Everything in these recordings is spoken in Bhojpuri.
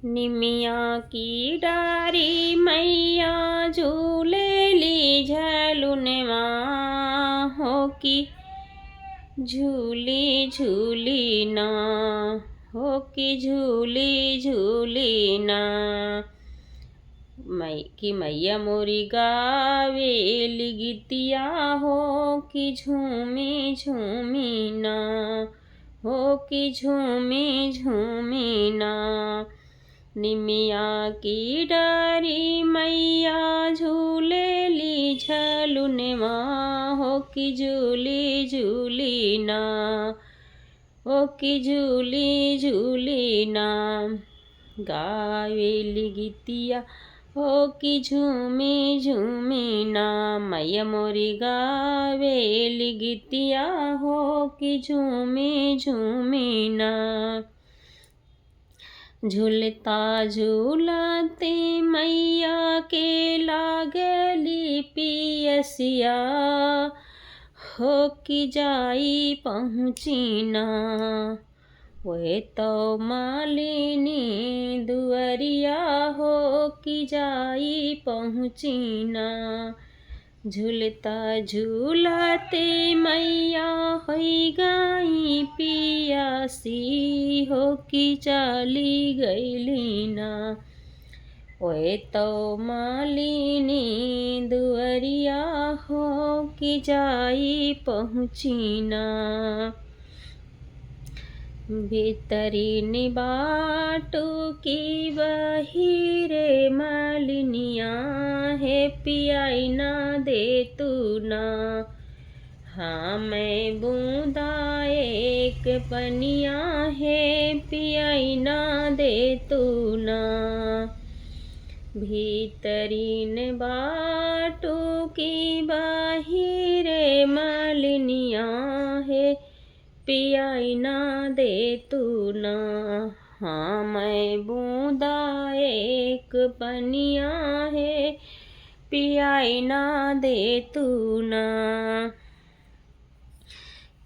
निमिया की डारी मैया झूलेली झूलनवा हो कि झूली झूली ना हो कि झूली झूली ना। कि मैया मोरी गावेली गीतिया हो कि झूमी झूमी ना हो कि झूमी झूमी ना। निमिया की डारी मैया झूलेली झूलनवा हो कि झूली झूली ना हो कि झूली झूली ना। गावेली गीतिया हो कि झूमी झूमी ना मैया मोरी गावेली गीतिया हो कि झूमी झूमी ना। झूलता झूलते मैया के लागली पियसिया हो कि जाई पहुँची ना। वे तो मालिनी दुअरिया हो कि जाई पहुँची ना। झूलता झूलते मैया होई गई पियासी हो कि चली गईली ना। ओए तो मालिनी दुअरिया हो कि जाई पहुँची ना। भीतरीन बाटू की बहिरे मालिनिया है पियाई ना दे तू ना। हाँ मैं बूंदा एक पनिया है पियाई ना दे तू ना। भीतरीन बाटू की बाहिरे मालिनिया है पियाई ना दे तू ना। हाँ मैं बूंदा एक पनिया है पियाई ना दे तू ना।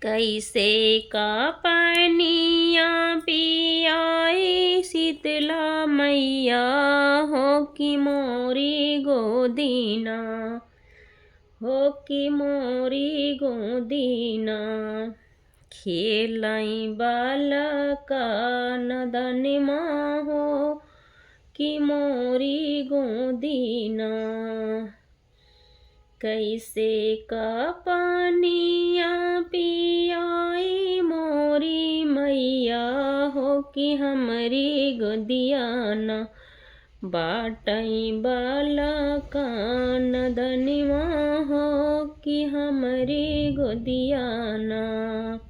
कैसे का पनिया पियाई शीतला मैया हो कि मोरी गोदीना हो कि मोरी गोदीना। खेलाई बालका नदनमा हो कि मोरी गोदीना। कैसे का पानिया पियाई मोरी मैया हो कि हमारी गोदियाना। बाटई बालका नदनमा हो कि हमारी गोदियाना।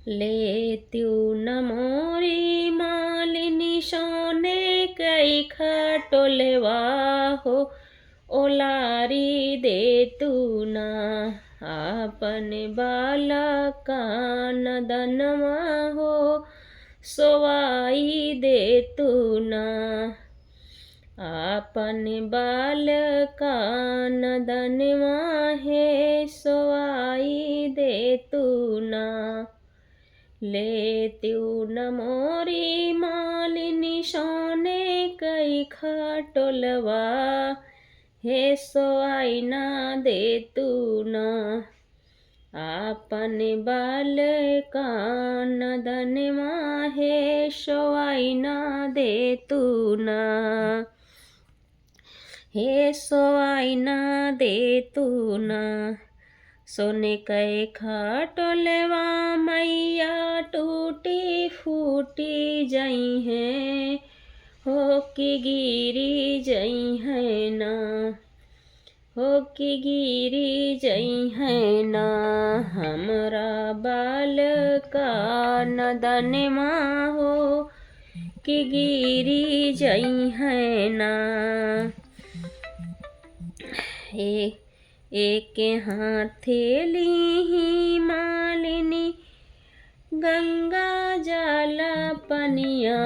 लेत्यू न मोरी मालिनी सोने कई खटोलवा हो ओलारी दे तू ना। आपन बालका नदनवा हो सोवाई दे तू ना। आपन बालका नदनवा है सोवाई दे तू ना। लेत्यू न मोरी मालिनी सोने कई खटोलवा हे सोवाई ना दे तू ना। आपन बालका नदनवा है सोवाई ना दे तू ना। हे सोवाई ना दे तू ना। सोने कै खटोलवा मैया टूटी फूटी जई है हो कि गिरी जई है ना हो कि गिरी जई है ना। हमरा बालका नदनमा हो कि गिरी जई है ना। एक हाथेली ही मालिनी गंगा जल पनिया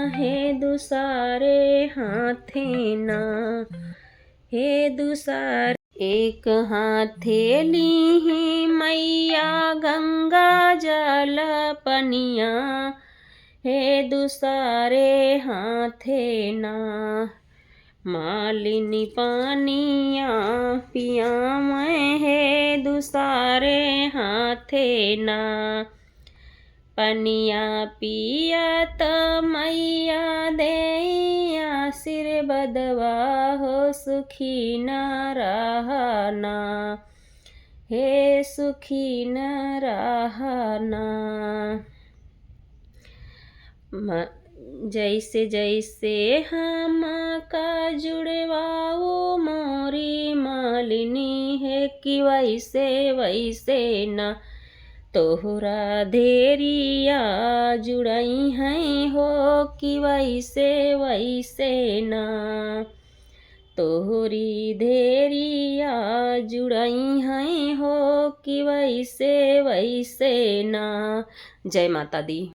है दूसरे हाथे ना। हे दूसरे एक हाथेली ही मैया गंगा जल पनिया हे दुसारे हाथे ना। मालिनी पानिया पिया मैं है दुसारे हाथे ना। पनिया पिया त मैया दे आशीर्वदवा हो सुखी न रहना। हे सुखी न रहना। जैसे जैसे हम का जुड़वाओ मोरी मालिनी है कि वैसे वैसे न तोहरा धेरिया जुड़ई हैं हो कि वैसे वैसे ना। तोहरी धेरिया जुड़ई हैं हो कि वैसे वैसे ना। जय माता दी।